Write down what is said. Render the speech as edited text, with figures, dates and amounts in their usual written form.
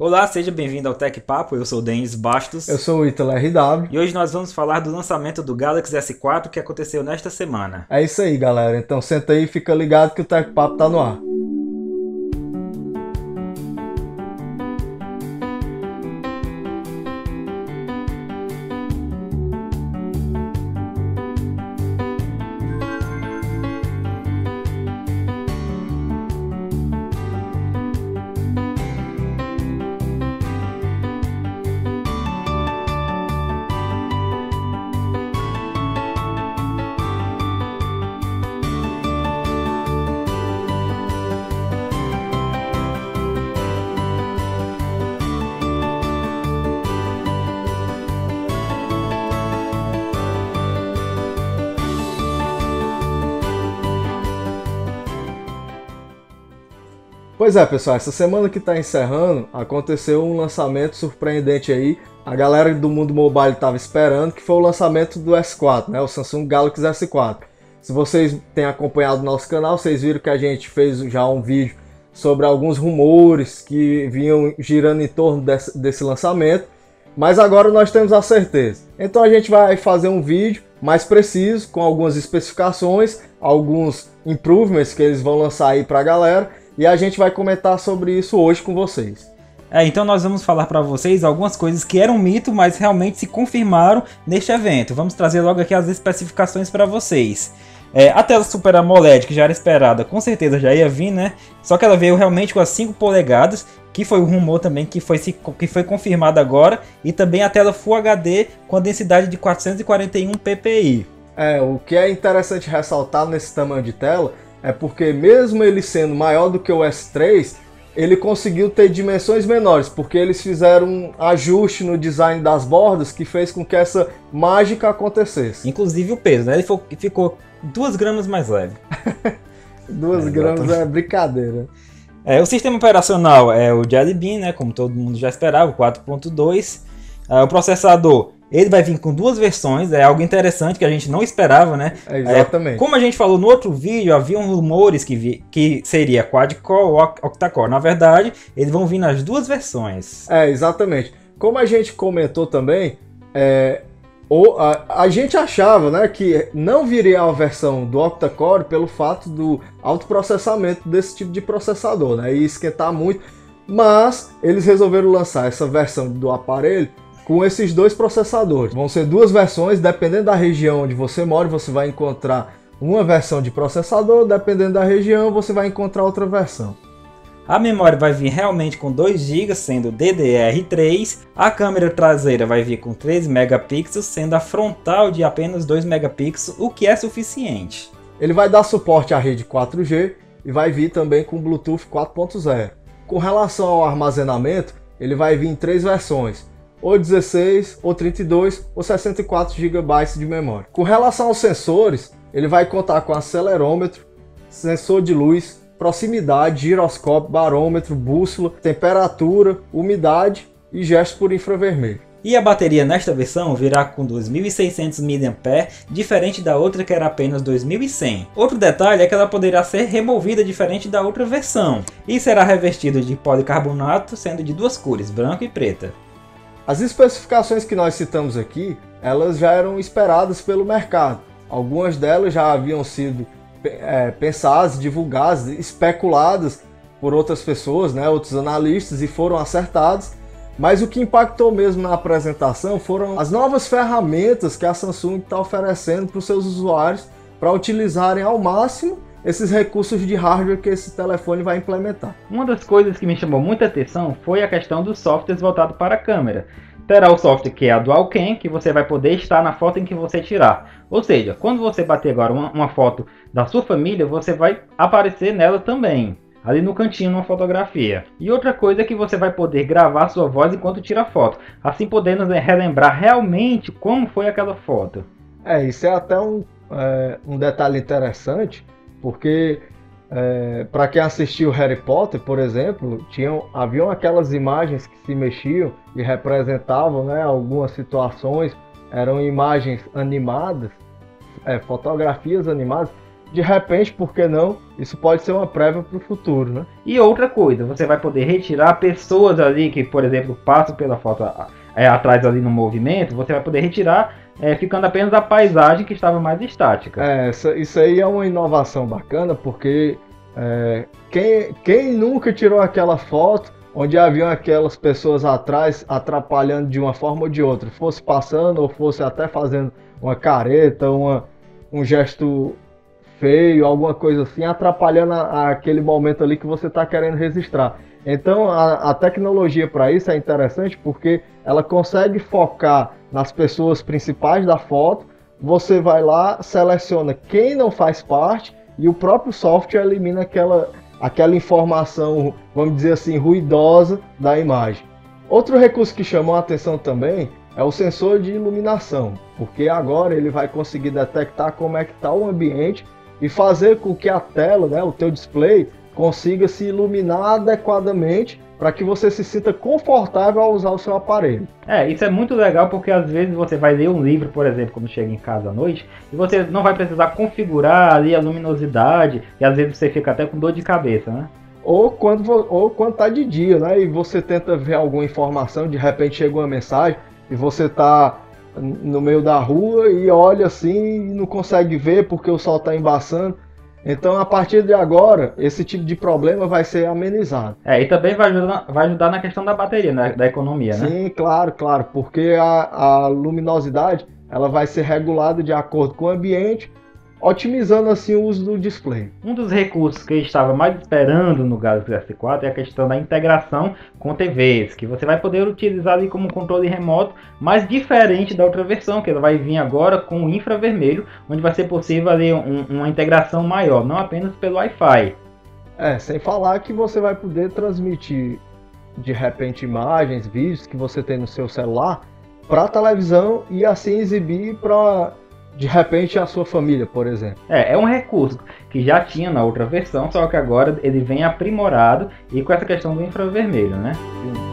Olá, seja bem-vindo ao Tech Papo, eu sou o Denis Bastos. Eu sou o Ítalo RW. E hoje nós vamos falar do lançamento do Galaxy S4 que aconteceu nesta semana. É isso aí, galera. Então senta aí e fica ligado que o Tech Papo tá no ar. Pois é, pessoal, essa semana que está encerrando, aconteceu um lançamento surpreendente aí. A galera do mundo mobile estava esperando, que foi o lançamento do S4, né? O Samsung Galaxy S4. Se vocês têm acompanhado o nosso canal, vocês viram que a gente fez já um vídeo sobre alguns rumores que vinham girando em torno desse lançamento. Mas agora nós temos a certeza. Então a gente vai fazer um vídeo mais preciso, com algumas especificações, alguns improvements que eles vão lançar aí para a galera. E a gente vai comentar sobre isso hoje com vocês. Então nós vamos falar para vocês algumas coisas que eram mito, mas realmente se confirmaram neste evento. Vamos trazer logo aqui as especificações para vocês. A tela Super AMOLED, que já era esperada, com certeza já ia vir, né? Só que ela veio realmente com as 5 polegadas, que foi o rumor também que foi confirmado agora. E também a tela Full HD com a densidade de 441 ppi. O que é interessante ressaltar nesse tamanho de tela é porque mesmo ele sendo maior do que o S3, ele conseguiu ter dimensões menores, porque eles fizeram um ajuste no design das bordas que fez com que essa mágica acontecesse. Inclusive o peso, né? Ele ficou 2 gramas mais leve. 2 gramas é brincadeira. O sistema operacional é o Jelly Bean, né? Como todo mundo já esperava, o 4.2. O processador, ele vai vir com 2 versões, é algo interessante que a gente não esperava, né? Exatamente. Como a gente falou no outro vídeo, havia rumores que seria quad-core ou octa-core. Na verdade, eles vão vir nas 2 versões. Exatamente. Como a gente comentou também, a gente achava, né, que não viria a versão do octa-core pelo fato do alto processamento desse tipo de processador, né? E esquentar muito. Mas eles resolveram lançar essa versão do aparelho com esses 2 processadores. Vão ser 2 versões, dependendo da região onde você mora, você vai encontrar uma versão de processador, dependendo da região, você vai encontrar outra versão. A memória vai vir realmente com 2 GB, sendo DDR3. A câmera traseira vai vir com 13 megapixels, sendo a frontal de apenas 2 megapixels, o que é suficiente. Ele vai dar suporte à rede 4G e vai vir também com Bluetooth 4.0. Com relação ao armazenamento, ele vai vir em 3 versões, ou 16, ou 32, ou 64 GB de memória. Com relação aos sensores, ele vai contar com acelerômetro, sensor de luz, proximidade, giroscópio, barômetro, bússola, temperatura, umidade e gesto por infravermelho. E a bateria nesta versão virá com 2.600 mAh, diferente da outra que era apenas 2.100. Outro detalhe é que ela poderá ser removida diferente da outra versão, e será revestida de policarbonato, sendo de 2 cores, branco e preta. As especificações que nós citamos aqui, elas já eram esperadas pelo mercado. Algumas delas já haviam sido pensadas, divulgadas, especuladas por outras pessoas, né, outros analistas, e foram acertadas. Mas o que impactou mesmo na apresentação foram as novas ferramentas que a Samsung está oferecendo para os seus usuários para utilizarem ao máximo esses recursos de hardware que esse telefone vai implementar. Uma das coisas que me chamou muita atenção foi a questão dos softwares voltados para a câmera. Terá o software que é a Dual Cam, que você vai poder estar na foto em que você tirar. Ou seja, quando você bater agora uma foto da sua família, você vai aparecer nela também, ali no cantinho, numa fotografia. E outra coisa é que você vai poder gravar sua voz enquanto tira a foto, assim podendo relembrar realmente como foi aquela foto. Isso é até um detalhe interessante, porque para quem assistiu Harry Potter, por exemplo, haviam aquelas imagens que se mexiam e representavam, né, algumas situações, eram imagens animadas, fotografias animadas, de repente, por que não? Isso pode ser uma prévia para o futuro, né? E outra coisa, você vai poder retirar pessoas ali que, por exemplo, passam pela foto atrás ali no movimento, você vai poder retirar ficando apenas a paisagem que estava mais estática. Isso aí é uma inovação bacana, porque quem nunca tirou aquela foto onde haviam aquelas pessoas atrás atrapalhando de uma forma ou de outra, fosse passando ou fosse até fazendo uma careta, um gesto feio, alguma coisa assim, atrapalhando aquele momento ali que você está querendo registrar. Então a tecnologia para isso é interessante porque ela consegue focar nas pessoas principais da foto, você vai lá, seleciona quem não faz parte e o próprio software elimina aquela informação, vamos dizer assim, ruidosa da imagem. Outro recurso que chamou a atenção também é o sensor de iluminação, porque agora ele vai conseguir detectar como é que está o ambiente e fazer com que a tela, né, o teu display, consiga se iluminar adequadamente para que você se sinta confortável ao usar o seu aparelho. Isso é muito legal porque às vezes você vai ler um livro, por exemplo, quando chega em casa à noite, e você não vai precisar configurar ali a luminosidade, e às vezes você fica até com dor de cabeça, né? Ou quando tá de dia, né, e você tenta ver alguma informação, de repente chega uma mensagem e você tá no meio da rua e olha assim e não consegue ver porque o sol está embaçando. Então, a partir de agora, esse tipo de problema vai ser amenizado. E também vai ajudar na questão da bateria, né, da economia, né? Sim, claro, porque a luminosidade ela vai ser regulada de acordo com o ambiente, otimizando assim o uso do display. Um dos recursos que eu estava mais esperando no Galaxy S4 é a questão da integração com TVs, que você vai poder utilizar ali como controle remoto, mas diferente da outra versão, que ela vai vir agora com o infravermelho, onde vai ser possível ali uma integração maior, não apenas pelo Wi-Fi. Sem falar que você vai poder transmitir de repente imagens, vídeos que você tem no seu celular para a televisão e assim exibir para de repente a sua família, por exemplo. É um recurso que já tinha na outra versão, só que agora ele vem aprimorado e com essa questão do infravermelho, né? Sim.